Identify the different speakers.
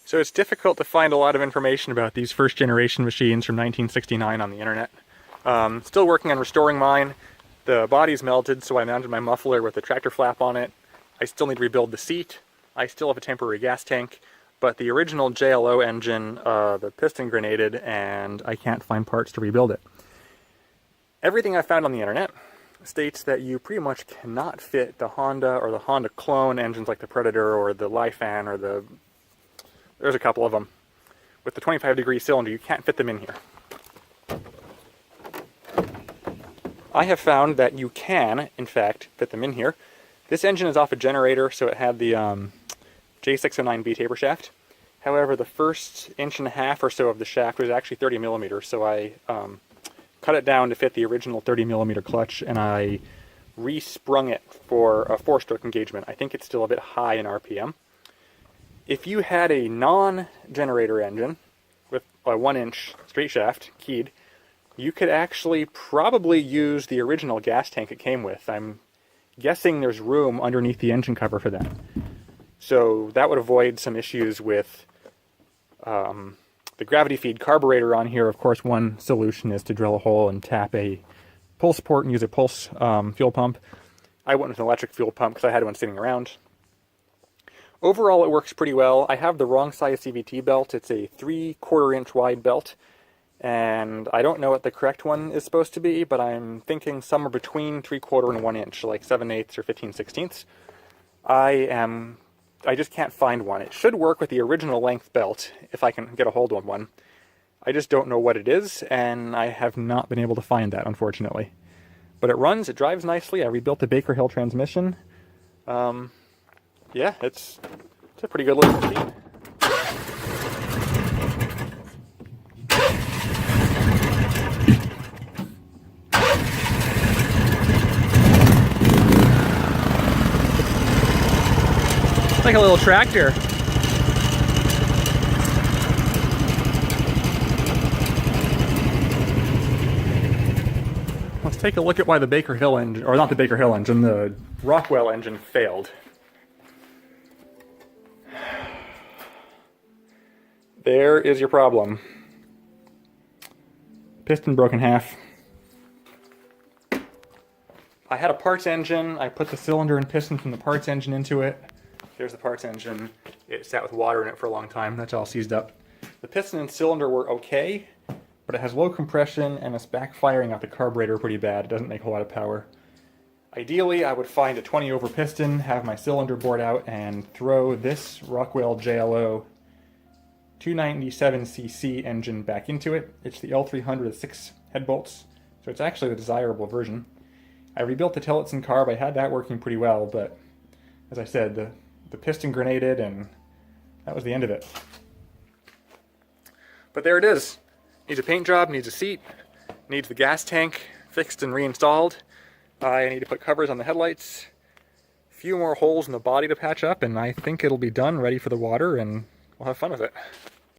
Speaker 1: So it's difficult to find a lot of information about these first generation machines from 1969 on the internet. Still working on restoring mine. The body's melted, so I mounted my muffler with a tractor flap on it. I still need to rebuild the seat. I still have a temporary gas tank, but the original JLO engine, the piston grenaded, and I can't find parts to rebuild it. Everything I found on the internet states that you pretty much cannot fit the Honda or the Honda clone engines like the Predator or the Lifan or the... There's a couple of them. With the 25-degree cylinder, you can't fit them in here. I have found that you can, in fact, fit them in here. This engine is off a generator, so it had the J609B taper shaft. However, the first inch and a half or so of the shaft was actually 30 millimeters, so I cut it down to fit the original 30 millimeter clutch, and I re-sprung it for a 4-stroke engagement. I think it's still a bit high in RPM. If you had a non-generator engine with a 1-inch straight shaft, keyed, you could actually probably use the original gas tank it came with. I'm guessing there's room underneath the engine cover for that. So that would avoid some issues with the gravity feed carburetor on here. Of course, one solution is to drill a hole and tap a pulse port and use a pulse fuel pump. I went with an electric fuel pump because I had one sitting around. Overall, it works pretty well. I have the wrong size CVT belt. It's a 3/4 inch wide belt, and I don't know what the correct one is supposed to be, but I'm thinking somewhere between 3/4 and 1 inch, like 7/8 or 15/16. I just can't find one. It should work with the original length belt if I can get a hold of one. I just don't know what it is, and I have not been able to find that, unfortunately. But it runs, it drives nicely. I rebuilt the Baker Hill transmission. Yeah, it's a pretty good looking machine. It's like a little tractor. Let's take a look at why the Baker Hill engine, or not the Baker Hill engine, the Rockwell engine failed. There is your problem. Piston broke in half. I had a parts engine. I put the cylinder and piston from the parts engine into it. Here's the parts engine. It sat with water in it for a long time. That's all seized up. The piston and cylinder were okay, but it has low compression and it's backfiring out the carburetor pretty bad. It doesn't make a whole lot of power. Ideally, I would find a 20 over piston, have my cylinder bored out, and throw this Rockwell JLO 297cc engine back into it. It's the L300 with 6 head bolts, so it's actually the desirable version. I rebuilt the Tillotson carb. I had that working pretty well, but as I said, the piston grenaded, and that was the end of it. But there it is. Needs a paint job, needs a seat, needs the gas tank fixed and reinstalled. I need to put covers on the headlights, a few more holes in the body to patch up, and I think it'll be done, ready for the water, and we'll have fun with it.